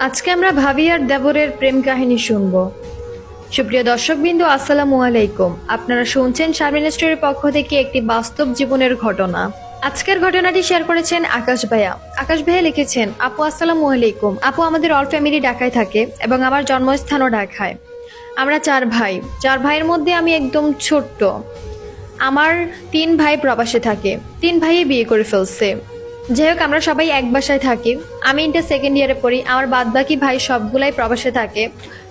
আজকে আমরা ভাবি আর দেবরের প্রেম কাহিনী শুনবো। সুপ্রিয় দর্শকবৃন্দ, আসসালামু আলাইকুম। আপনারা শুনছেন শারমিন স্টোরির পক্ষ থেকে একটি বাস্তব জীবনের ঘটনা। আজকের ঘটনাটি শেয়ার করেছেন আকাশ ভাইয়া। আকাশ ভাইয়া লিখেছেন, আপু আসসালামু আলাইকুম। আপু, আমাদের অল ফ্যামিলি ঢাকায় থাকে এবং আমার জন্মস্থানও ঢাকায়। আমরা চার ভাই। চার ভাইয়ের মধ্যে আমি একদম ছোট্ট। আমার তিন ভাই প্রবাসে থাকে। তিন ভাইয়ে বিয়ে করে ফেলছে। যাই হোক, আমরা সবাই এক বাসায় থাকি। আমি ইন্টার সেকেন্ড ইয়ারে পড়ি। আমার বাদবাকি ভাই সবগুলাই প্রবাসে থাকে।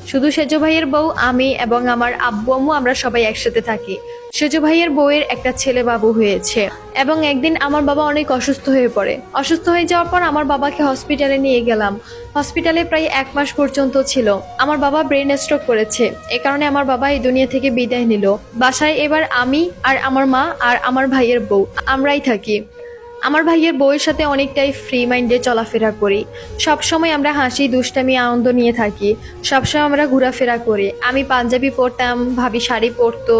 শুধু সেজো ভাইয়ের বউ, আমি এবং আমার আব্বু আম্মু আমরা সবাই একসাথে থাকি। সেজো ভাইয়ের বউয়ের একটা ছেলে বাবু হয়েছে এবং একদিন আমার বাবা অনেক অসুস্থ হয়ে পড়ে। অসুস্থ হয়ে যাওয়ার পর আমার বাবাকে হসপিটালে নিয়ে গেলাম। হসপিটালে প্রায় 1 মাস পর্যন্ত ছিল। আমার বাবা ব্রেন স্ট্রোক করেছে। এ কারণে আমার বাবা এই দুনিয়া থেকে বিদায় নিল। বাসায় এবার আমি আর আমার মা আর আমার ভাইয়ের বউ আমরাই থাকি। আমার ভাইয়ের বউয়ের সাথে অনেকটাই ফ্রি মাইন্ডে চলাফেরা করি। সবসময় আমরা হাসি দুষ্টামি আনন্দ নিয়ে থাকি। সবসময় আমরা ঘোরাফেরা করি। আমি পাঞ্জাবি পরতাম, ভাবি শাড়ি পরতো।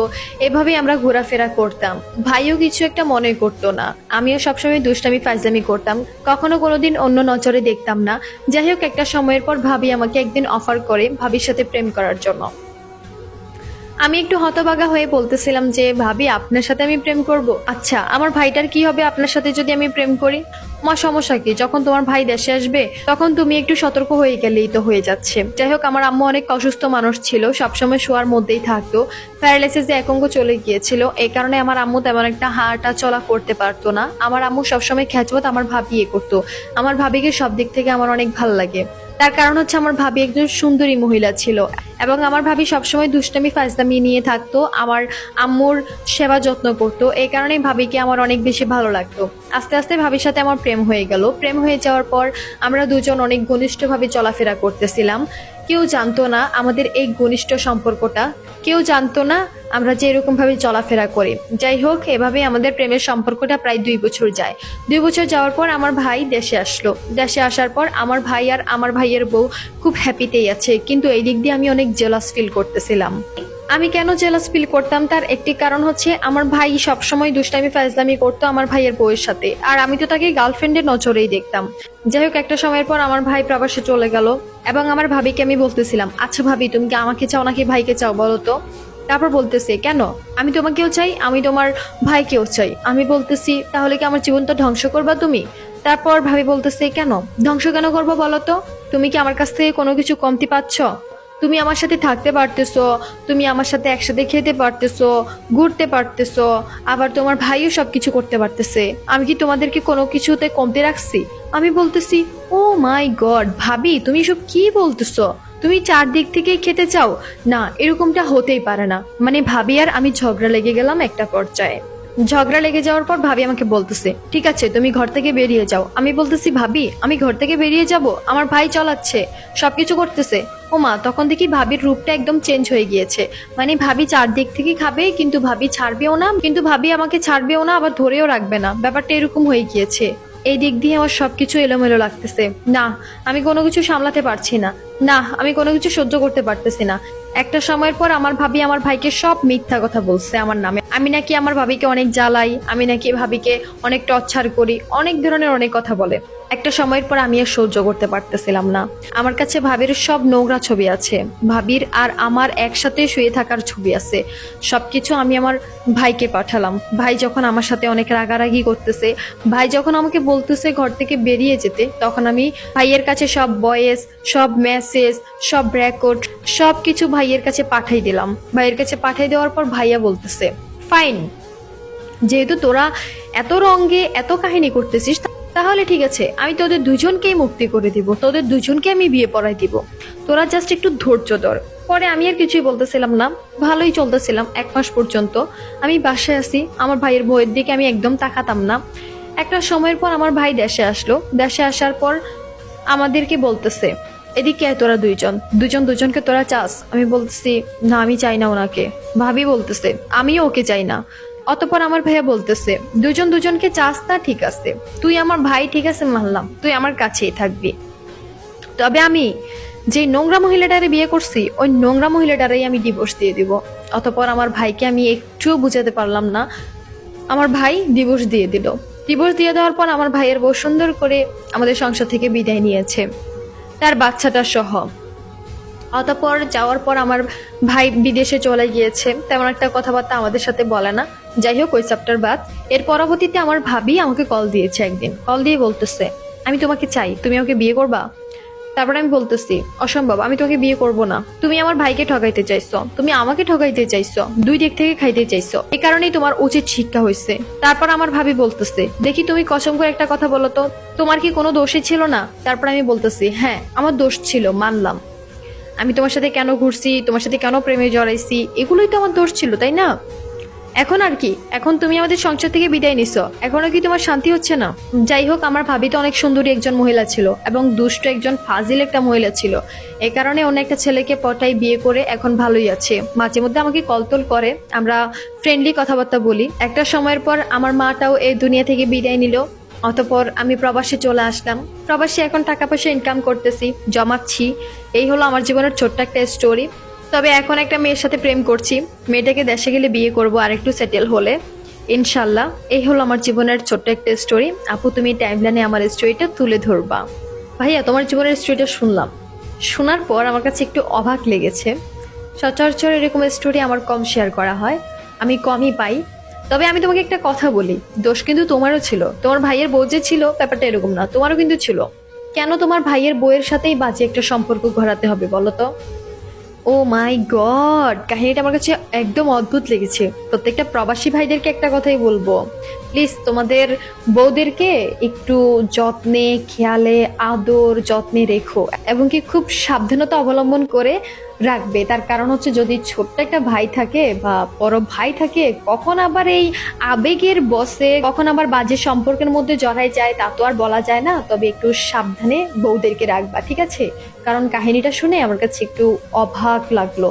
এভাবেই আমরা ঘোরাফেরা করতাম। ভাইও কিছু একটা মনে করতো না। আমিও সবসময় দুষ্টামি ফাইজলামি করতাম। কখনো কোনোদিন অন্য নজরে দেখতাম না। যাই হোক, একটা সময়ের পর ভাবি আমাকে একদিন অফার করে ভাবির সাথে প্রেম করার জন্য। আমি একটু হতবাগা হয়ে বলতেছিলাম যে, ভাবি আপনার সাথে আমি প্রেম করব? আচ্ছা, আমার ভাইটার কি হবে আপনার সাথে যদি আমি প্রেম করি? মা, সমস্যা কি? যখন তোমার ভাই দেশে আসবে তখন তুমি একটু সতর্ক হয়ে গেলেই তো হয়ে যাচ্ছে। যাই হোক, আমার আম্মু অনেক অসুস্থ মানুষ ছিল, সবসময় শোয়ার মধ্যেই থাকতো। প্যারালাইসিসে এক অঙ্গ চলে গিয়েছিল। এই কারণে আমার আম্মু তেমন একটা হাঁটা চলা করতে পারতো না। আমার আম্মু সবসময় খেঁচবত আমার ভাবি করতো। আমার ভাবিকে সব দিক থেকে আমার অনেক ভাল লাগে। তার কারণ হচ্ছে আমার ভাবি একজন সুন্দরী মহিলা ছিল এবং আমার ভাবি সবসময় দুষ্টামি ফাজলামি নিয়ে থাকতো। আমার আম্মুর সেবা যত্ন করতো। এই কারণেই ভাবিকে আমার অনেক বেশি ভালো লাগতো। আস্তে আস্তে ভাবির সাথে আমার প্রেম হয়ে গেল। প্রেম হয়ে যাওয়ার পর আমরা দুজন অনেক ঘনিষ্ঠভাবে চলাফেরা করতেছিলাম। কেউ জানতো না আমাদের এই ঘনিষ্ঠ সম্পর্কটা। কেউ জানতো না আমরা যে এরকম ভাবে চলাফেরা করি। যাই হোক, এভাবে আমাদের প্রেমের সম্পর্কটা প্রায় 2 বছর যায়। 2 বছর যাওয়ার পর আমার ভাই দেশে আসলো। দেশে আসার পর আমার ভাই আর আমার ভাইয়ের বউ খুব হ্যাপিতেই আছে, কিন্তু এই দিক দিয়ে আমি অনেক জেলাস ফিল করতেছিলাম। আমি কেন জেলাস ফিল করতাম তার একটি কারণ হচ্ছে, আমার ভাই সবসময় দুষ্টামি ফাজলামি করতো আমার ভাইয়ের বউয়ের সাথে, আর আমি তো তাকে গার্লফ্রেন্ডের নজরেই দেখতাম। যাই হোক, একটা সময়ের পর আমার ভাই প্রবাসে চলে গেল এবং আমার ভাবিকে আমি বলতেছিলাম, আচ্ছা ভাবি, তুমি কি আমাকে চাও নাকি ভাইকে চাও বলো তো? তারপর বলতেছে, কেন? আমি তোমাকেও চাই, আমি তোমার ভাইকেও চাই। আমি বলতেছি, তাহলে কি আমার জীবনটা ধ্বংস করবা তুমি? তারপর ভাবি বলতেছে, কেন ধ্বংস কেন করবো বলো তো? তুমি কি আমার কাছ থেকে কোনো কিছু কমতি পাচ্ছ? তুমি আমার সাথে থাকতে পারতেছো, তুমি আমার সাথে একসাথে খেতে পারতেছো, ঘুরতে পারতেছো, আবার তোমার ভাইও সবকিছু করতে পারতেছে। আমি কি তোমাদেরকে কোনো কিছুতে কমতে রাখছি? আমি বলতেছি, ও মাই গড ভাবি, তুমি সব কি বলতেছো? তুমি চারদিক থেকেই খেতে চাও? না, এরকমটা হতেই পারে না। মানে ভাবি আর আমি ঝগড়া লেগে গেলাম একটা পর্যায়ে। ঝগড়া লেগে যাওয়ার পর ভাবি আমাকে বলতেছে, ঠিক আছে তুমি ঘর থেকে বেরিয়ে যাও। আমি বলতেছি, ভাবি আমি ঘর থেকে বেরিয়ে যাব? আমার ভাই চালাচ্ছে, সবকিছু করতেছে। ও মা, তখন দেখি ভাবির রূপটা একদম চেঞ্জ হয়ে গিয়েছে। মানে ভাবি চারদিক থেকে খাবে, কিন্তু ভাবি ছাড়বেও না, কিন্তু ভাবি আমাকে ছাড়বেও না, আবার ধরেও রাখবে না। ব্যাপারটা এরকম হয়ে গিয়েছে। এই দিক দিয়ে আমার সবকিছু এলোমেলো লাগতেছে। না, আমি কোনো কিছু সামলাতে পারছি না। না, আমি কোনো কিছু সহ্য করতে পারতেছি না। একটা সময়ের পর আমার ভাবি আমার ভাইকে সব মিথ্যা কথা বলছে আমার নামে। আমি নাকি আমার ভাবিকে অনেক জ্বালাই, আমি নাকি ভাবিকে অনেক টর্চার করি, অনেক ধরনের অনেক কথা বলে। একটা সময়ের পর আমি আর সহ্য করতে পারতেছিলাম না। আমার কাছে ভাবির সব নোংরা ছবি আছে। ভাবির আর আমার একসাথে শুয়ে থাকার ছবি আছে। সবকিছু আমি আমার ভাইকে পাঠালাম। ভাই যখন আমার সাথে অনেক রাগারাগি করতেছে, ভাই যখন আমাকে বলতেছে ঘর থেকে বেরিয়ে যেতে, তখন আমি ভাইয়ের কাছে সব ভয়েস, সব মেসেজ, সব রেকর্ড সবকিছু ভাইয়ের কাছে পাঠাই দিলাম। ভাইয়ের কাছে পাঠাই দেওয়ার পর ভাইয়া বলতেছে, ফাইন, যেহেতু তোরা এত রঙে এত কাহিনী করতেছিস, তাহলে ঠিক আছে, আমি তোদের দুজনকেই মুক্তি করে দিব, তোদের দুজনকে আমি বিয়ে পড়াই দিব। তোরা জাস্ট একটু ধৈর্য ধর। পরে আমি আর কিছুই বলতেছিলাম না। ভালোই চলতেছিলাম 1 মাস পর্যন্ত। আমি বাসায় আসি, আমার ভাইয়ের বউয়ের দিকে আমি একদম তাকাতাম না। একটা সময়ের পর আমার ভাই দেশে আসলো। দেশে আসার পর আমাদেরকে বলতেছে, এদিকে আয় তোরা দুজন দুজনকে তোরা চাস? আমি বলতেছি, না আমি চাই না ওনাকে। ভাবি বলতেছে, আমিও ওকে চাই না। অতপর আমার ভাইয়া বলতেছে, দুজনকে চাস না, ঠিক আছে, তুই আমার ভাই, ঠিক আছে মানলাম, তুই আমার কাছেই থাকবি। তবে আমি যে নোংরা মহিলাটারে বিয়ে করছি, ওই নোংরা মহিলাটারেই আমি ডিভোর্স দিয়ে দিব। অতপর আমার ভাইকে আমি একটুও বুঝাতে পারলাম না। আমার ভাই ডিভোর্স দিয়ে দিল। ডিভোর্স দিয়ে দেওয়ার পর আমার ভাইয়ের বউ সুন্দর করে আমাদের সংসার থেকে বিদায় নিয়েছে। তার বাচ্চাটা সহ। অতঃপর যাওয়ার পর আমার ভাই বিদেশে চলে গিয়েছে, তেমন একটা কথাবার্তা আমাদের সাথে বলে না। যাই হোক, ওই চ্যাপ্টার বাদ। এর পরবর্তীতে আমার ভাবি আমাকে কল দিয়েছে একদিন, কল দিয়ে বলতেছে আমি তোমাকে চাই, তুমি আমাকে বিয়ে করবা? তারপরে আমি বলতেছি অসম্ভব, আমি তোমাকে বিয়ে করব না। তুমি আমার ভাইকে ঠকাইতে চাইছো, তুমি আমাকে ঠকাইতে চাইছো, দুই দিক থেকে খাইতে চাইছো, এই কারণেই তোমার উচিত শিক্ষা হয়েছে। তারপর আমার ভাবি বলতেছে দেখি তুমি কসম করে একটা কথা বলো তো, তোমার কি কোনো দোষই ছিল না? তারপর আমি বলতেছি হ্যাঁ আমার দোষ ছিল, মানলাম। আমি তোমার সাথে কেন ঘুরছি, তোমার সাথে কেন প্রেমে জড়াইছি, এগুলোই তো আমার দোষ ছিল, তাই না? এখন আর কি, এখন তুমি আমাদের সংসার থেকে বিদায় নিছো, এখনো কি তোমার শান্তি হচ্ছে না? যাই হোক, আমার ভাবি তো অনেক সুন্দরী একজন মহিলা ছিল এবং দুষ্ট একজন ফাজিল একটা মহিলা ছিল। এই কারণে অন্য একটা ছেলেকে পটাই বিয়ে করে এখন ভালোই আছে। মাঝে মধ্যে আমাকে কলতল করে, আমরা ফ্রেন্ডলি কথাবার্তা বলি। একটা সময়ের পর আমার মাটাও এই দুনিয়া থেকে বিদায় নিল। অতঃপর আমি প্রবাসে চলে আসলাম। প্রবাসে এখন টাকা পয়সা ইনকাম করতেছি, জমাচ্ছি। এই হলো আমার জীবনের ছোট্ট একটা স্টোরি। তবে এখন একটা মেয়ের সাথে প্রেম করছি, মেয়েটাকে দেশে গেলে বিয়ে করব আর একটু সেটেল হলে ইনশাল্লাহ। এই হলো আমার জীবনের ছোট্ট একটা স্টোরি। আপু তুমি টাইমলাইনে আমার স্টোরিটা তুলে ধরবা। ভাইয়া তোমার জীবনের স্টোরিটা শুনলাম, শোনার পর আমার কাছে একটু অবাক লেগেছে। সচরাচর এরকম স্টোরি আমার কম শেয়ার করা হয়, আমি কমই পাই। তবে আমি তোমাকে একটা কথা বলি, দোষ কিন্তু তোমারও ছিল। তোমার ভাইয়ের বউ যে ছিল ব্যাপারটা এরকম না, তোমারও কিন্তু ছিল। কেন তোমার ভাইয়ের বউয়ের সাথেই বাজে একটা সম্পর্ক ঘোরাতে হবে বলো তো? ও মাই গড, কাহিনীটা আমার কাছে একদম অদ্ভুত লেগেছে। প্রত্যেকটা প্রবাসী ভাইদেরকে একটা কথাই বলবো, প্লিজ তোমাদের বউদেরকে একটু যত্নে, খেয়ালে, আদর যত্নে রেখো এবং কি খুব সাবধানতা অবলম্বন করে রাখবে। তার কারণ হচ্ছে যদি ছোট্ট একটা ভাই থাকে বা বড় ভাই থাকে, কখন আবার এই আবেগের বসে কখন আবার বাজে সম্পর্কের মধ্যে জড়াই যায় তা তো আর বলা যায় না। তবে একটু সাবধানে বউদেরকে রাখবা, ঠিক আছে? কারণ কাহিনীটা শুনে আমার কাছে একটু অবাক লাগলো।